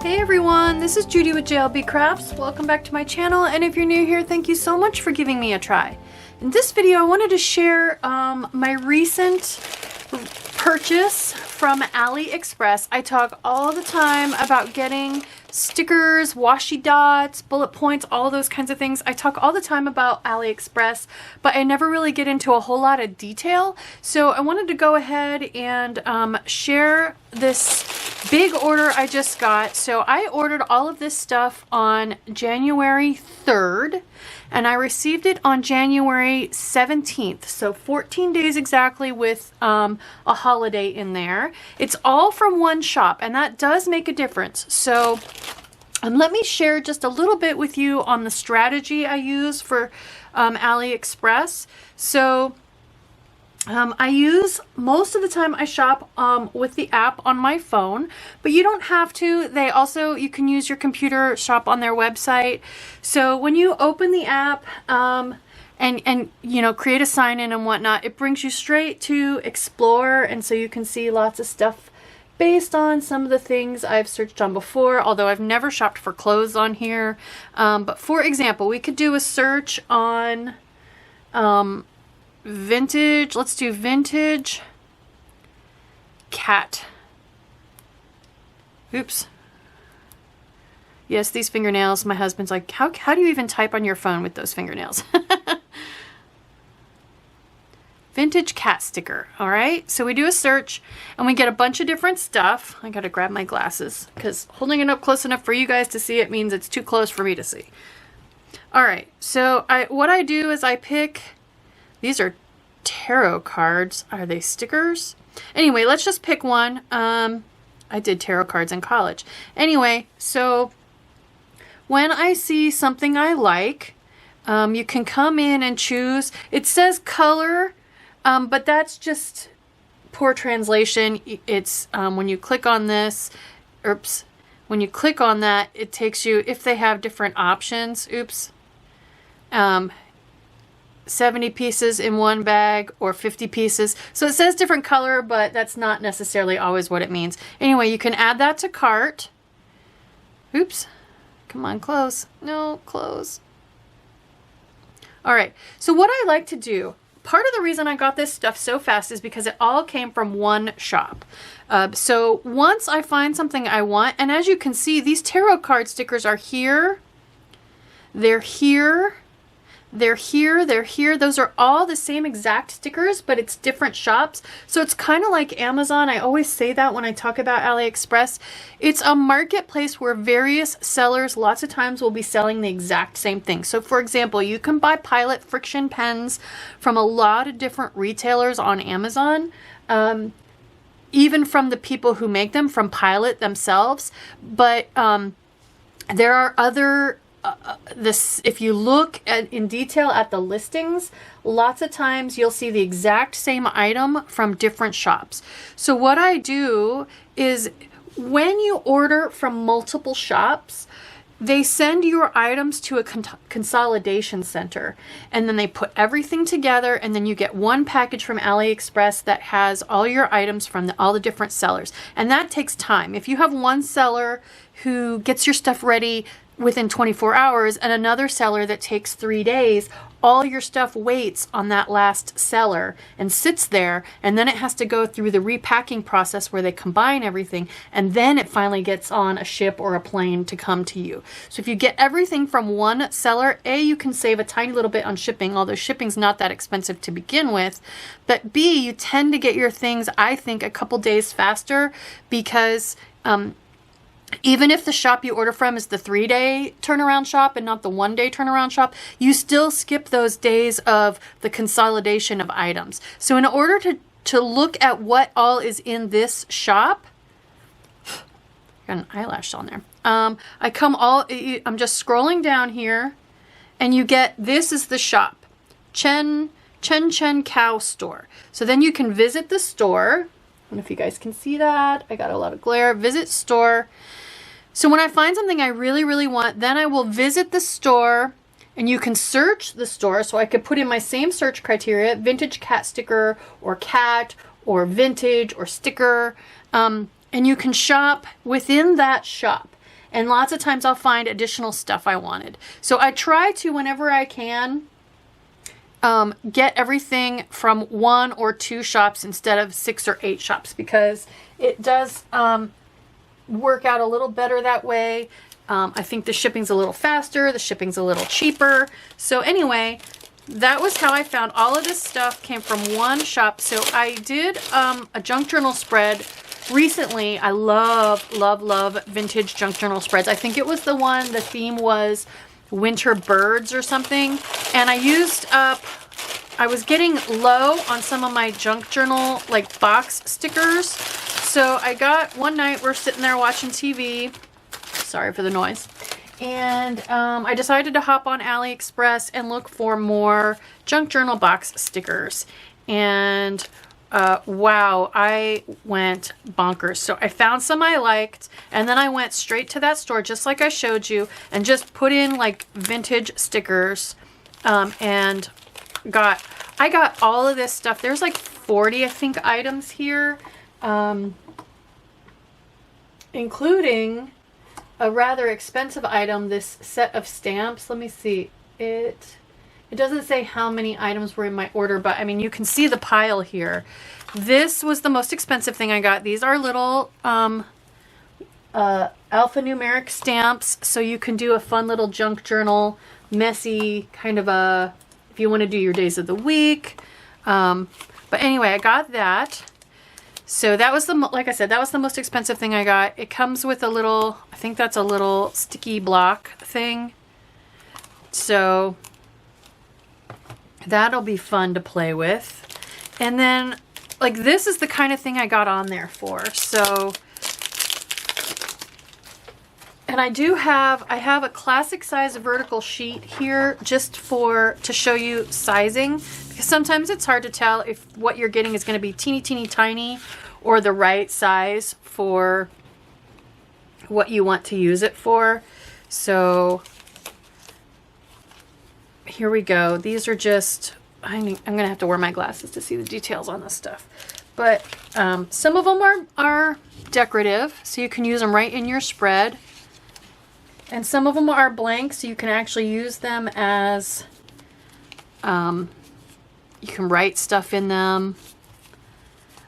Hey everyone, this is Judi with JLBCrafts. Welcome back to my channel, and if you're new here, thank you so much for giving me a try. In this video, I wanted to share my recent purchase from AliExpress. I talk all the time about getting stickers, washi dots, bullet points, all those kinds of things. I talk all the time about AliExpress, but I never really get into a whole lot of detail. So I wanted to go ahead and share this big order I just got. So I ordered all of this stuff on January 3rd. And I received it on January 17th, so 14 days exactly with a holiday in there. It's all from one shop, and that does make a difference. So let me share just a little bit with you on the strategy I use for AliExpress. So I use, most of the time I shop with the app on my phone, but you don't have to. They also, you can use your computer, shop on their website. So when you open the app and you know, create a sign in and whatnot, it brings you straight to Explore, and so you can see lots of stuff based on some of the things I've searched on before, although I've never shopped for clothes on here. But for example, we could do a search on vintage. Let's do vintage cat. Oops. Yes, these fingernails. My husband's like, how do you even type on your phone with those fingernails? Vintage cat sticker. All right. So we do a search and we get a bunch of different stuff. I got to grab my glasses because holding it up close enough for you guys to see it means it's too close for me to see. All right. So what I do is I pick, these are tarot cards. Are they stickers? Anyway, let's just pick one. I did tarot cards in college. Anyway, so when I see something I like, you can come in and choose. It says color, but that's just poor translation. It's when you click on this, oops, when you click on that, it takes you, if they have different options, oops, 70 pieces in one bag or 50 pieces. So it says different color, but that's not necessarily always what it means. Anyway, you can add that to cart. Oops. Come on, close. No, close. All right. So what I like to do, part of the reason I got this stuff so fast is because it all came from one shop. So once I find something I want, and as you can see, these tarot card stickers are here. They're here. They're here, they're here. Those are all the same exact stickers, but it's different shops. So it's kind of like Amazon. I always say that when I talk about AliExpress. It's a marketplace where various sellers lots of times will be selling the exact same thing. So for example, you can buy Pilot friction pens from a lot of different retailers on Amazon. Even from the people who make them, from Pilot themselves. But there are other if you look in detail at the listings, lots of times you'll see the exact same item from different shops. So what I do is when you order from multiple shops, they send your items to a consolidation center, and then they put everything together, and then you get one package from AliExpress that has all your items from all the different sellers. And that takes time. If you have one seller who gets your stuff ready within 24 hours and another seller that takes 3 days, all your stuff waits on that last seller and sits there, and then it has to go through the repacking process where they combine everything, and then it finally gets on a ship or a plane to come to you. So if you get everything from one seller, A, you can save a tiny little bit on shipping, although shipping's not that expensive to begin with, but B, you tend to get your things, I think, a couple days faster because even if the shop you order from is the 3-day turnaround shop and not the 1-day turnaround shop, you still skip those days of the consolidation of items. So in order to look at what all is in this shop, got an eyelash on there. I'm just scrolling down here, and you get, this is the shop, Chen Cow Store. So then you can visit the store. I don't know if you guys can see that. I got a lot of glare. Visit store. So when I find something I really, really want, then I will visit the store, and you can search the store. So I could put in my same search criteria, vintage cat sticker or cat or vintage or sticker. And you can shop within that shop. And lots of times I'll find additional stuff I wanted. So I try to, whenever I can, get everything from 1 or 2 shops instead of 6 or 8 shops, because it does work out a little better that way. I think the shipping's a little faster, the shipping's a little cheaper. So anyway, that was how I found all of this stuff. Came from one shop. So I did a junk journal spread recently. I love vintage junk journal spreads. I think it was the one, the theme was winter birds or something. And I used up, I was getting low on some of my junk journal like box stickers. So I got, one night we're sitting there watching TV. Sorry for the noise. And I decided to hop on AliExpress and look for more junk journal box stickers. And wow, I went bonkers. So I found some I liked, and then I went straight to that store, just like I showed you, and just put in like vintage stickers, and I got all of this stuff. There's like 40, I think, items here, including a rather expensive item, this set of stamps. Let me see. It doesn't say how many items were in my order, but I mean, you can see the pile here. This was the most expensive thing I got. These are little alphanumeric stamps, so you can do a fun little junk journal, messy kind of a, if you want to do your days of the week. But anyway, I got that. So that was the, like I said, that was the most expensive thing I got. It comes with a little, I think that's a little sticky block thing. So that'll be fun to play with. And then, like, this is the kind of thing I got on there for. So, and I have a classic size vertical sheet here just to show you sizing, because sometimes it's hard to tell if what you're getting is going to be teeny tiny or the right size for what you want to use it for. So here we go. These are just, I'm gonna have to wear my glasses to see the details on this stuff. But some of them are decorative, so you can use them right in your spread. And some of them are blank, so you can actually use them as, you can write stuff in them.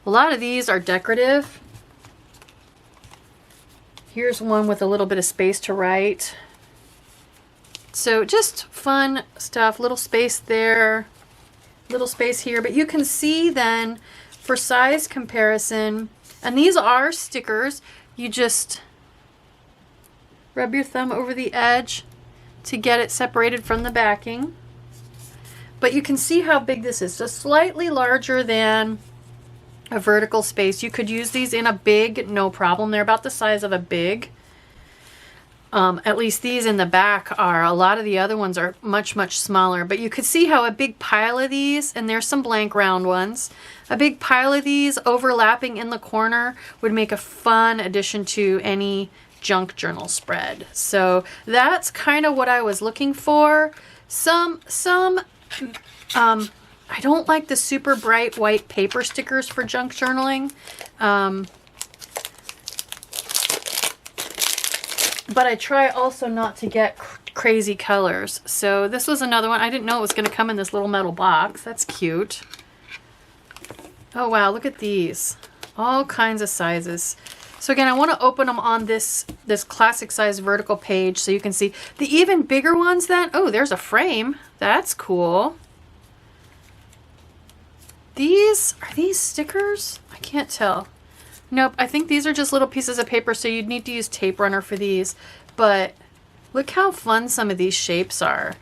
A lot of these are decorative. Here's one with a little bit of space to write. So just fun stuff, little space there, little space here. But you can see then for size comparison, and these are stickers, you just rub your thumb over the edge to get it separated from the backing. But you can see how big this is, just slightly larger than a vertical space. You could use these in a big, no problem. They're about the size of a big. At least these in the back are. A lot of the other ones are much smaller. But you could see how a big pile of these, and there's some blank round ones, a big pile of these overlapping in the corner would make a fun addition to any junk journal spread. So that's kind of what I was looking for. I don't like the super bright white paper stickers for junk journaling. But I try also not to get crazy colors. So this was another one. I didn't know it was going to come in this little metal box. That's cute. Oh wow, look at these. All kinds of sizes. So again, I want to open them on this classic size vertical page so you can see the even bigger ones then. Oh, there's a frame. That's cool. Are these stickers? I can't tell. Nope, I think these are just little pieces of paper, so you'd need to use tape runner for these. But look how fun some of these shapes are.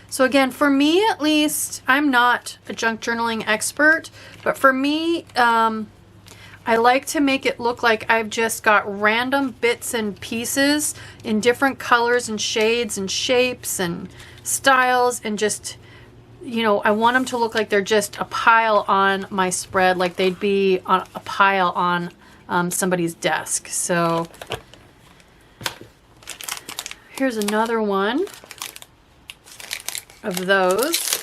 So again, for me at least, I'm not a junk journaling expert, but for me, I like to make it look like I've just got random bits and pieces in different colors and shades and shapes and styles, and just, you know, I want them to look like they're just a pile on my spread, like they'd be on a pile on somebody's desk. So here's another one of those.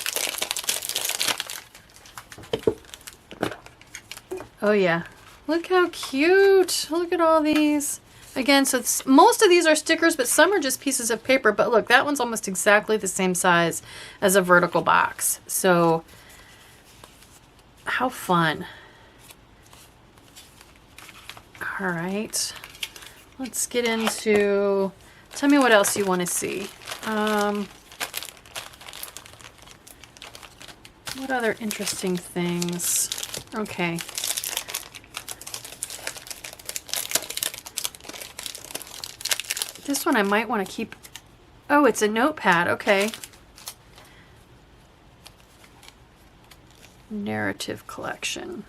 Oh yeah, look how cute. Look at all these. Again, so most of these are stickers, but some are just pieces of paper. But look, that one's almost exactly the same size as a vertical box. So how fun. All right, let's get into, tell me what else you want to see. What other interesting things? Okay. This one I might want to keep. Oh, it's a notepad. Okay. Narrative collection.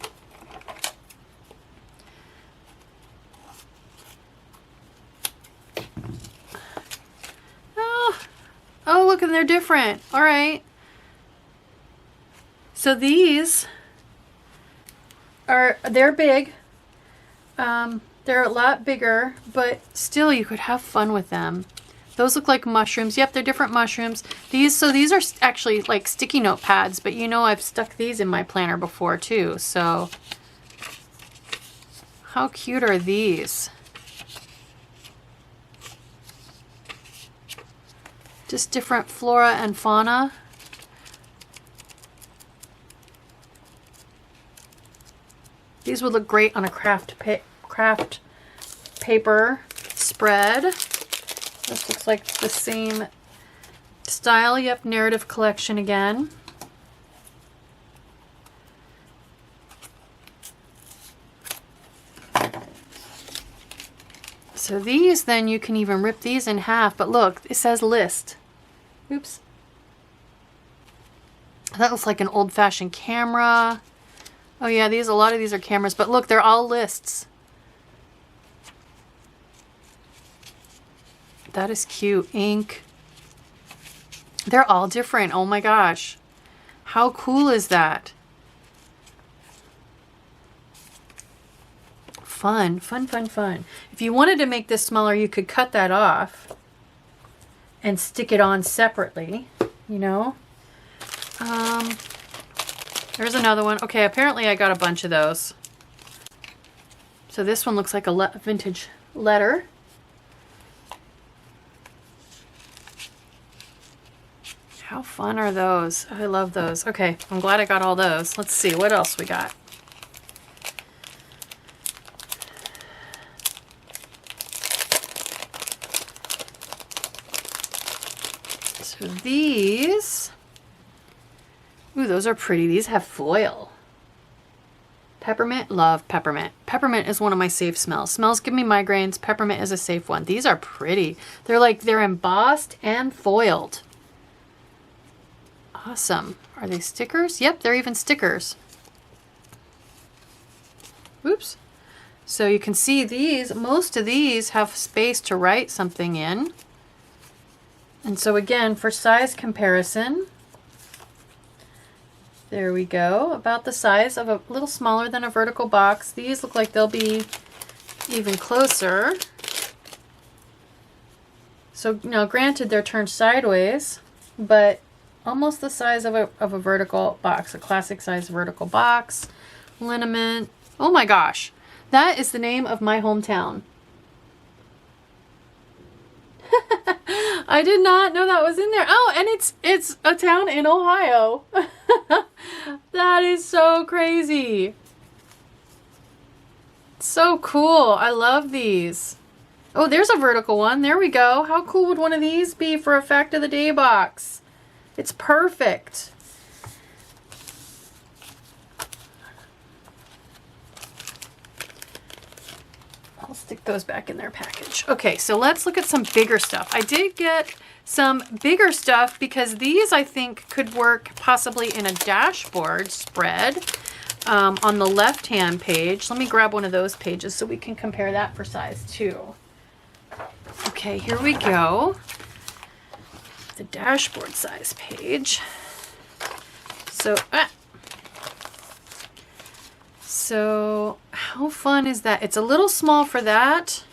Oh, look, and they're different. All right. So these are, they're big. They're a lot bigger, but still you could have fun with them. Those look like mushrooms. Yep, they're different mushrooms. These are actually like sticky note pads, but you know I've stuck these in my planner before too. So how cute are these? Just different flora and fauna. These would look great on a craft paper spread. This looks like the same style. Yep, narrative collection again. So these, then you can even rip these in half, but look, it says list. Oops. That looks like an old-fashioned camera. Oh yeah, a lot of these are cameras, but look, they're all lists. That is cute. Ink. They're all different. Oh my gosh. How cool is that? Fun, fun, fun, fun. If you wanted to make this smaller, you could cut that off and stick it on separately, you know? There's another one. Okay, apparently I got a bunch of those. So this one looks like a vintage letter. How fun are those? I love those. Okay, I'm glad I got all those. Let's see, what else we got? So these, ooh, those are pretty. These have foil. Peppermint, love peppermint. Peppermint is one of my safe smells. Smells give me migraines. Peppermint is a safe one. These are pretty. They're embossed and foiled. Awesome. Are they stickers? Yep, they're even stickers. Oops. So you can see these, most of these have space to write something in. And so again, for size comparison, there we go. About the size of a little smaller than a vertical box. These look like they'll be even closer. So now granted, they're turned sideways, but almost the size of a vertical box, a classic size vertical box. Liniment. Oh my gosh, that is the name of my hometown. I did not know that was in there. Oh, and it's a town in Ohio. That is so crazy. So cool. I love these. Oh, there's a vertical one. There we go. How cool would one of these be for a fact of the day box? It's perfect. I'll stick those back in their package. Okay, so let's look at some bigger stuff. I did get some bigger stuff because these I think could work possibly in a dashboard spread on the left-hand page. Let me grab one of those pages so we can compare that for size too. Okay, here we go. The dashboard size page. So how fun is that? It's a little small for that.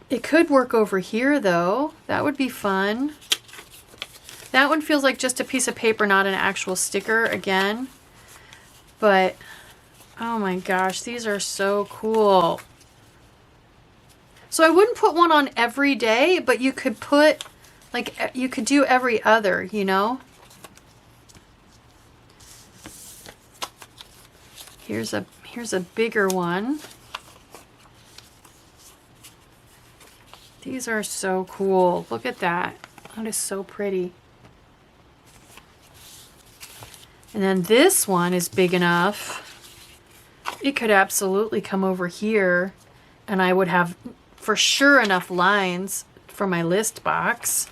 It could work over here though. That would be fun. That one feels like just a piece of paper, not an actual sticker again. But oh my gosh, these are so cool. So I wouldn't put one on every day, but you could put, like, you could do every other, you know? Here's a bigger one. These are so cool. Look at that. That is so pretty. And then this one is big enough. It could absolutely come over here and I would have for sure enough lines for my list box.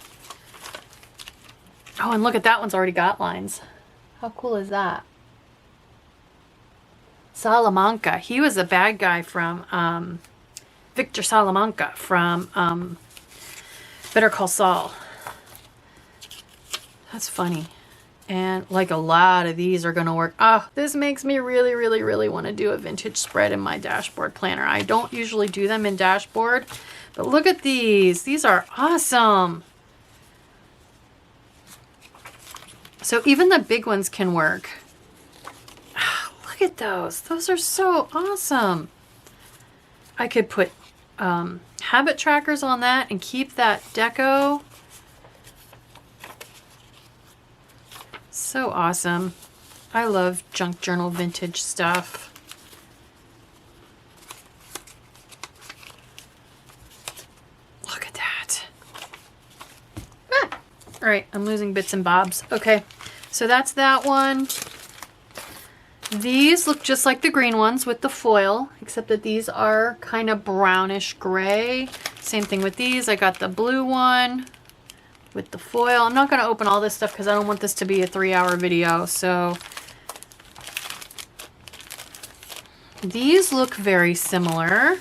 Oh, and look at that one's already got lines. How cool is that? Salamanca. He was a bad guy from Victor Salamanca from Better Call Saul. That's funny. And like a lot of these are going to work. Oh, this makes me really, really, really want to do a vintage spread in my dashboard planner. I don't usually do them in dashboard, but look at these. These are awesome. So even the big ones can work. Oh, look at those. Those are so awesome. I could put habit trackers on that and keep that deco. So awesome. I love junk journal vintage stuff. Look at that. Ah! All right, I'm losing bits and bobs. Okay, so that's that one. These look just like the green ones with the foil, except that these are kind of brownish gray. Same thing with these. I got the blue one with the foil. I'm not going to open all this stuff because I don't want this to be a 3-hour video. So these look very similar.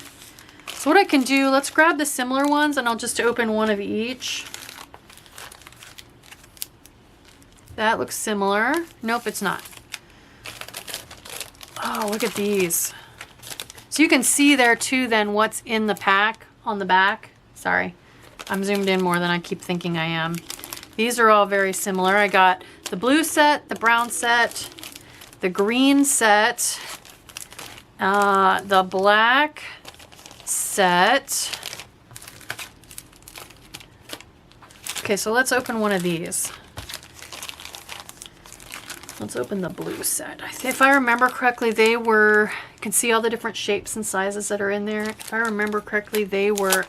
So what I can do, let's grab the similar ones and I'll just open one of each. That looks similar. Nope, it's not. Oh, look at these. So you can see there too then what's in the pack on the back. Sorry. I'm zoomed in more than I keep thinking I am. These are all very similar. I got the blue set, the brown set, the green set, the black set. Okay, so let's open one of these. Let's open the blue set. If I remember correctly, they were, you can see all the different shapes and sizes that are in there. If I remember correctly, they were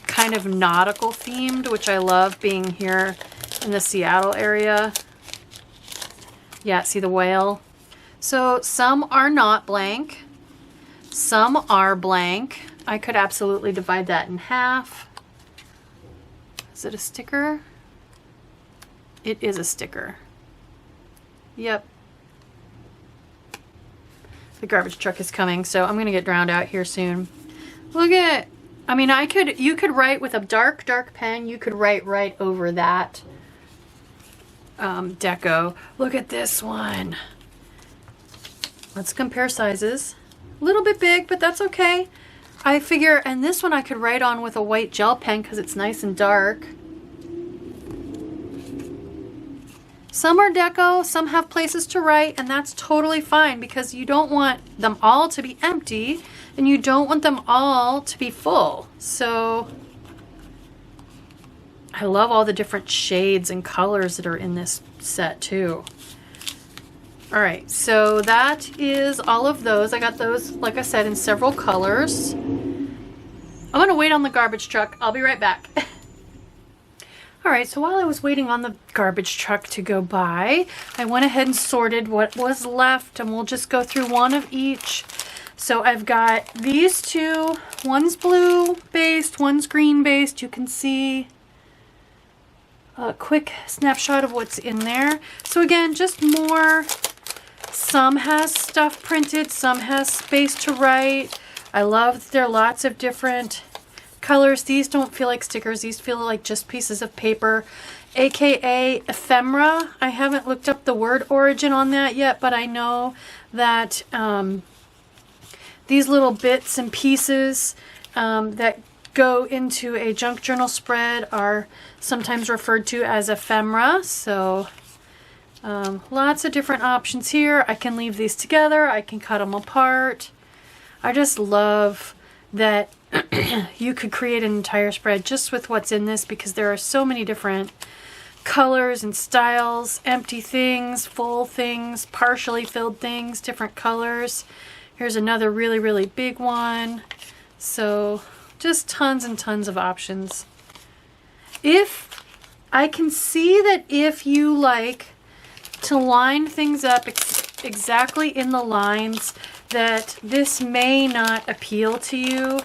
kind of nautical themed, which I love being here in the Seattle area. Yeah, see the whale? So some are not blank. Some are blank. I could absolutely divide that in half. Is it a sticker? It is a sticker. Yep. The garbage truck is coming, so I'm gonna get drowned out here soon. Look at, I mean, you could write with a dark pen, you could write right over that deco. Look at this one. Let's compare sizes. A little bit big, but that's okay. I figure, and this one I could write on with a white gel pen because it's nice and dark. Some are deco, some have places to write, and that's totally fine because you don't want them all to be empty and you don't want them all to be full. So I love all the different shades and colors that are in this set too. All right, so that is all of those. I got those, like I said, in several colors. I'm gonna wait on the garbage truck. I'll be right back. All right, so while I was waiting on the garbage truck to go by, I went ahead and sorted what was left, and we'll just go through one of each. So I've got these two. One's blue based, one's green based. You can see a quick snapshot of what's in there. So again, just more. Some has stuff printed, some has space to write. I love that there are lots of different colors. These don't feel like stickers. These feel like just pieces of paper, aka ephemera. I haven't looked up the word origin on that yet, but I know that these little bits and pieces that go into a junk journal spread are sometimes referred to as ephemera. So lots of different options here. I can leave these together. I can cut them apart. I just love that you could create an entire spread just with what's in this, because there are so many different colors and styles, empty things, full things, partially filled things, different colors. Here's another really, really big one. So just tons and tons of options. If I can see that if you like to line things up exactly in the lines, that this may not appeal to you.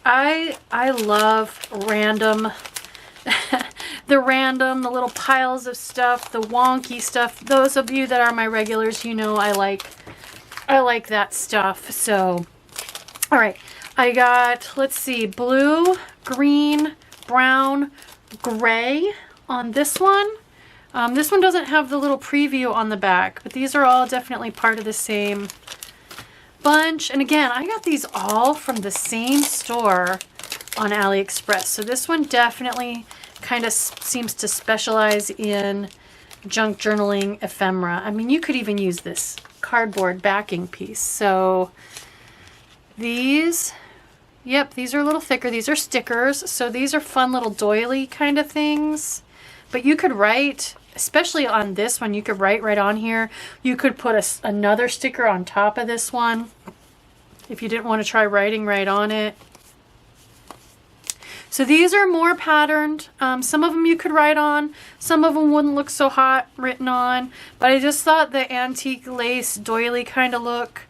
I love random, the little piles of stuff, the wonky stuff. Those of you that are my regulars, you know I like that stuff. So, all right, I got, let's see, blue, green, brown, gray on this one. This one doesn't have the little preview on the back, but these are all definitely part of the same bunch. And again, I got these all from the same store on AliExpress. So this one definitely kind of seems to specialize in junk journaling ephemera. I mean, you could even use this cardboard backing piece. So these, yep, these are a little thicker. These are stickers. So these are fun little doily kind of things. But you could write, especially on this one, you could write right on here. You could put another sticker on top of this one if you didn't want to try writing right on it. So these are more patterned. Some of them you could write on. Some of them wouldn't look so hot written on. But I just thought the antique lace doily kind of look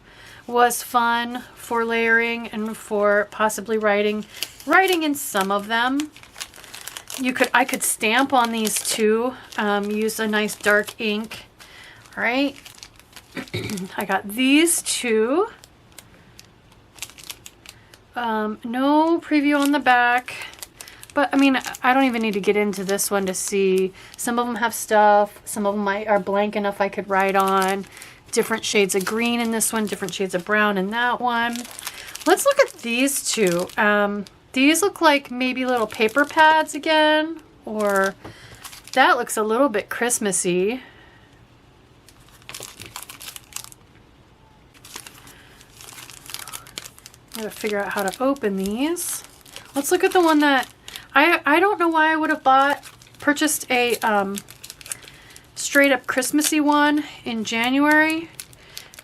was fun for layering and for possibly writing in some of them. I could stamp on these too. Use a nice dark ink. All right. I got these two. No preview on the back, but I mean, I don't even need to get into this one to see. Some of them have stuff. Some of them are blank enough I could write on. Different shades of green in this one, different shades of brown in that one. Let's look at these two. These look like maybe little paper pads again, or that looks a little bit Christmassy. I gotta figure out how to open these. Let's look at the one that I don't know why I would have purchased a straight up Christmassy one in January.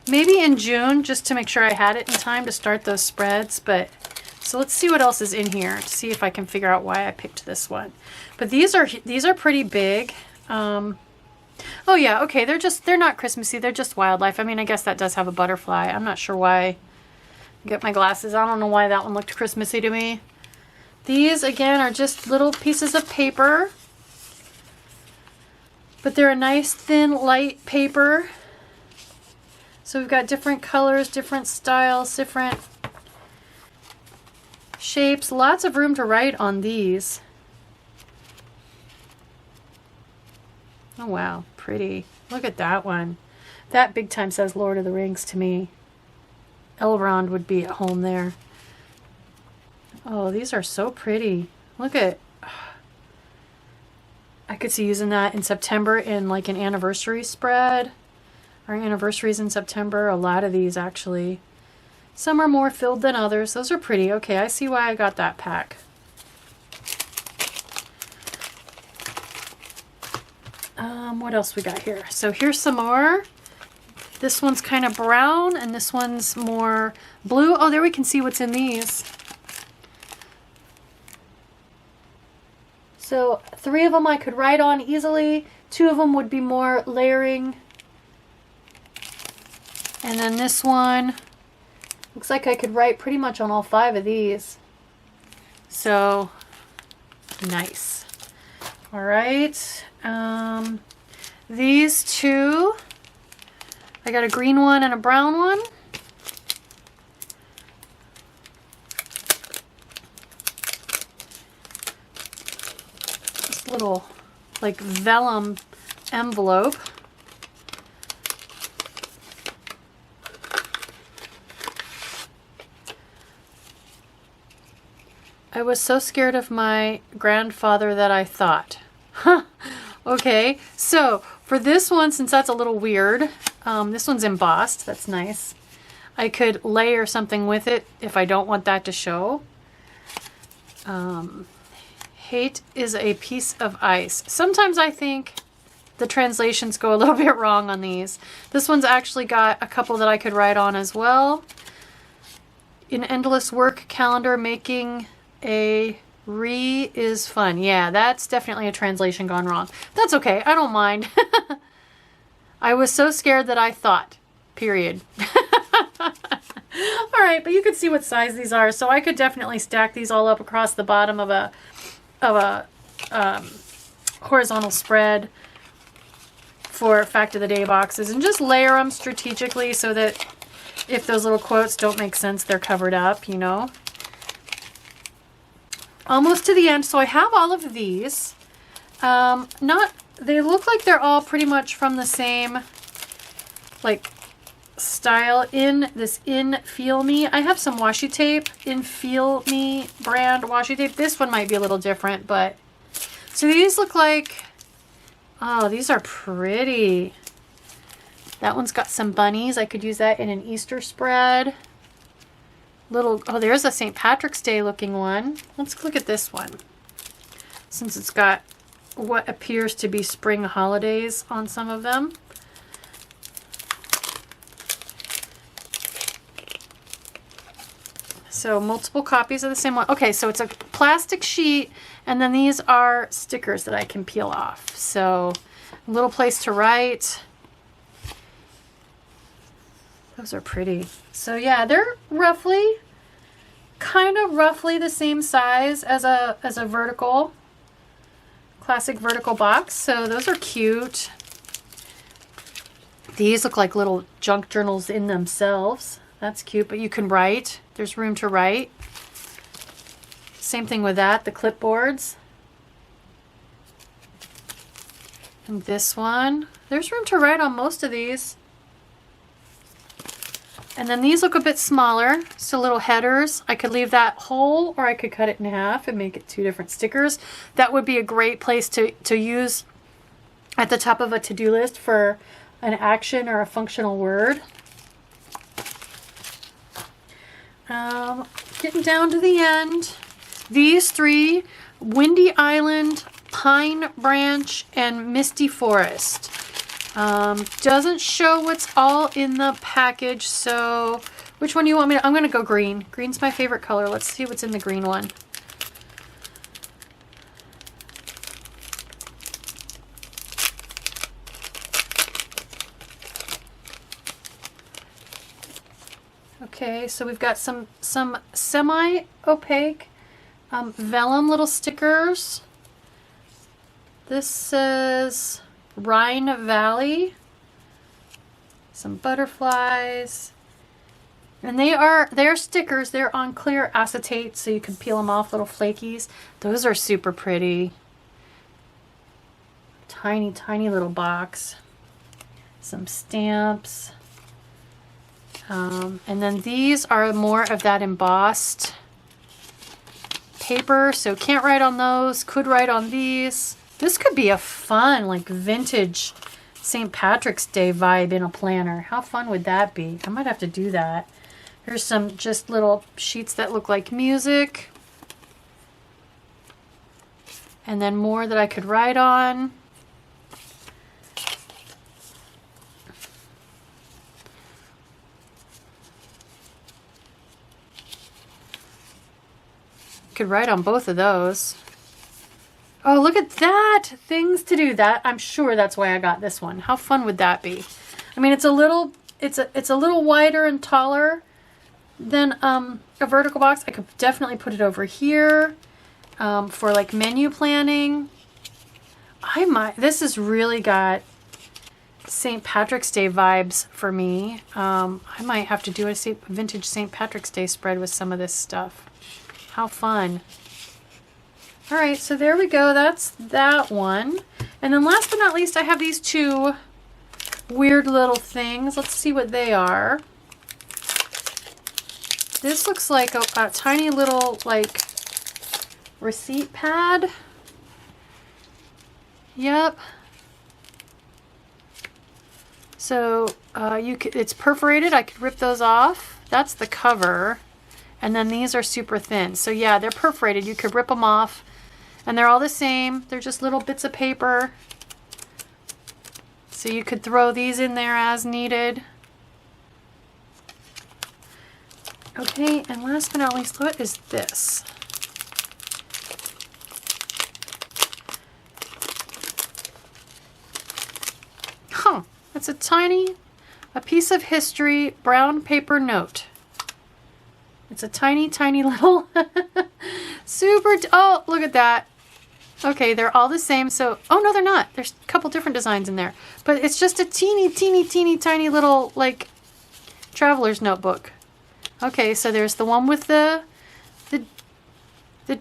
Maybe in June, just to make sure I had it in time to start those spreads. But so let's see what else is in here to see if I can figure out why I picked this one. But these are pretty big. Oh yeah, okay, they're not Christmassy, they're just wildlife. I mean, I guess that does have a butterfly. I'm not sure why. Get my glasses. I don't know why that one looked Christmassy to me. These again are just little pieces of paper, but they're a nice thin light paper. So we've got different colors, different styles, different shapes, lots of room to write on these. Oh wow, pretty. Look at that one. That big time says Lord of the Rings to me. Elrond would be at home there. Oh, these are so pretty. Look at, I could see using that in September in like an anniversary spread. Our anniversaries in September, a lot of these actually. Some are more filled than others. Those are pretty. Okay, I see why I got that pack. What else we got here? So here's some more. This one's kind of brown and this one's more blue. Oh, there we can see what's in these. So 3 of them I could write on easily. 2 of them would be more layering. And then this one looks like I could write pretty much on all 5 of these. So nice. All right. These 2. I got a green one and a brown one. This little like vellum envelope. I was so scared of my grandfather that I thought. Huh. Okay, so for this one, since that's a little weird, this one's embossed. That's nice. I could layer something with it if I don't want that to show. Hate is a piece of ice. Sometimes I think the translations go a little bit wrong on these. This one's actually got a couple that I could write on as well. An endless work calendar, making a is fun. Yeah, that's definitely a translation gone wrong. That's okay. I don't mind. I was so scared that I thought. Period. All right, but you can see what size these are. So I could definitely stack these all up across the bottom of a horizontal spread for fact of the day boxes and just layer them strategically so that if those little quotes don't make sense, they're covered up, you know. Almost to the end. So I have all of these. They look like they're all pretty much from the same like style in this In Feel Me. I have some washi tape, In Feel Me brand washi tape. This one might be a little different, but so these look like, oh, these are pretty. That one's got some bunnies. I could use that in an Easter spread. Little, oh, there's a St. Patrick's Day looking one. Let's look at this one. Since it's got what appears to be spring holidays on some of them. So multiple copies of the same one. Okay, so it's a plastic sheet, and then these are stickers that I can peel off. So a little place to write. Those are pretty. So yeah, they're kind of roughly the same size as a vertical, classic vertical box. So those are cute. These look like little junk journals in themselves. That's cute, but you can write. There's room to write. Same thing with that, the clipboards. And this one, there's room to write on most of these. And then these look a bit smaller, so little headers. I could leave that whole, or I could cut it in half and make it 2 different stickers. That would be a great place to use at the top of a to-do list for an action or a functional word. Getting down to the end. These 3, Windy Island, Pine Branch, and Misty Forest. Doesn't show what's all in the package, so which one do you want me to? I'm going to go green. Green's my favorite color. Let's see what's in the green one. Okay, so we've got some semi-opaque vellum little stickers. This says Rhine Valley. Some butterflies. And they're stickers. They're on clear acetate, so you can peel them off, little flakies. Those are super pretty. Tiny, tiny little box. Some stamps. And then these are more of that embossed paper, so can't write on those, could write on these. This could be a fun, like vintage St. Patrick's Day vibe in a planner. How fun would that be? I might have to do that. Here's some just little sheets that look like music. And then more that I could write on. Could write on both of those. Oh, look at that! Things to do. That I'm sure that's why I got this one. How fun would that be? I mean, it's a little wider and taller than a vertical box. I could definitely put it over here for like menu planning. This has really got St. Patrick's Day vibes for me. I might have to do a vintage St. Patrick's Day spread with some of this stuff. How fun. All right, so there we go. That's that one. And then last but not least, I have these 2 weird little things. Let's see what they are. This looks like a tiny little, like, receipt pad. Yep. So it's perforated. I could rip those off. That's the cover. And then these are super thin. So yeah, they're perforated. You could rip them off. And they're all the same. They're just little bits of paper. So you could throw these in there as needed. Okay, and last but not least, what is this? Huh, it's a piece of history brown paper note. It's a tiny, tiny little, oh, look at that. Okay, they're all the same. So, oh no, they're not. There's a couple different designs in there. But it's just a teeny, teeny, teeny, tiny little, like, traveler's notebook. Okay, so there's the one with the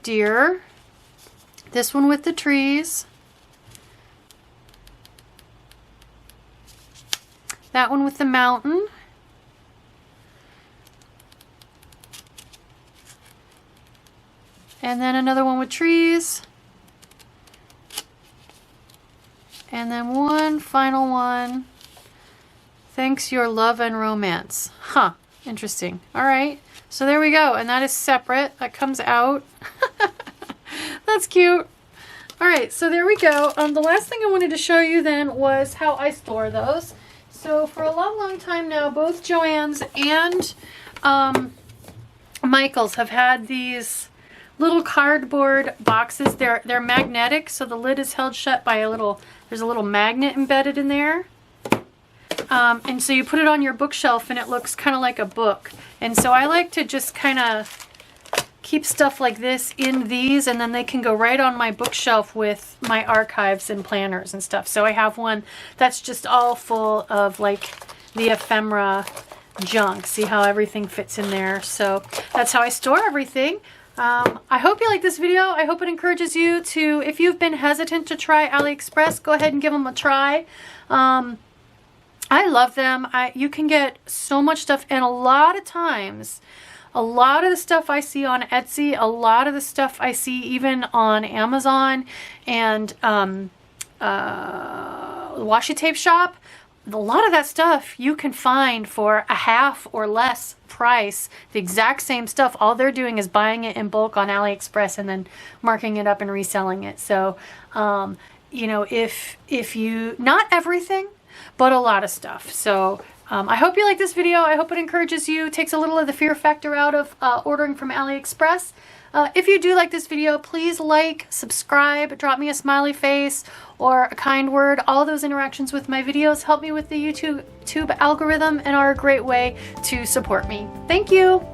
deer. This one with the trees. That one with the mountain. And then another one with trees. And then one final one. Thanks, your love and romance. Huh, interesting. All right, so there we go. And that is separate. That comes out. That's cute. All right, so there we go. The last thing I wanted to show you then was how I store those. So for a long, long time now, both Joann's and Michael's have had these little cardboard boxes. They're magnetic, so the lid is held shut by there's a little magnet embedded in there. And so you put it on your bookshelf and it looks kind of like a book. And so I like to just kind of keep stuff like this in these, and then they can go right on my bookshelf with my archives and planners and stuff. So I have one that's just all full of like the ephemera junk. See how everything fits in there. So that's how I store everything. I hope you like this video. I hope it encourages you to, if you've been hesitant to try AliExpress, go ahead and give them a try. I love them. You can get so much stuff, and a lot of times, a lot of the stuff I see on Etsy, a lot of the stuff I see even on Amazon and washi tape shop, a lot of that stuff you can find for a half or less price, the exact same stuff. All they're doing is buying it in bulk on AliExpress and then marking it up and reselling it. So, you know, if you, not everything, but a lot of stuff. So I hope you like this video. I hope it encourages you, takes a little of the fear factor out of ordering from AliExpress. If you do like this video, please like, subscribe, drop me a smiley face or a kind word. All those interactions with my videos help me with the YouTube algorithm and are a great way to support me. Thank you.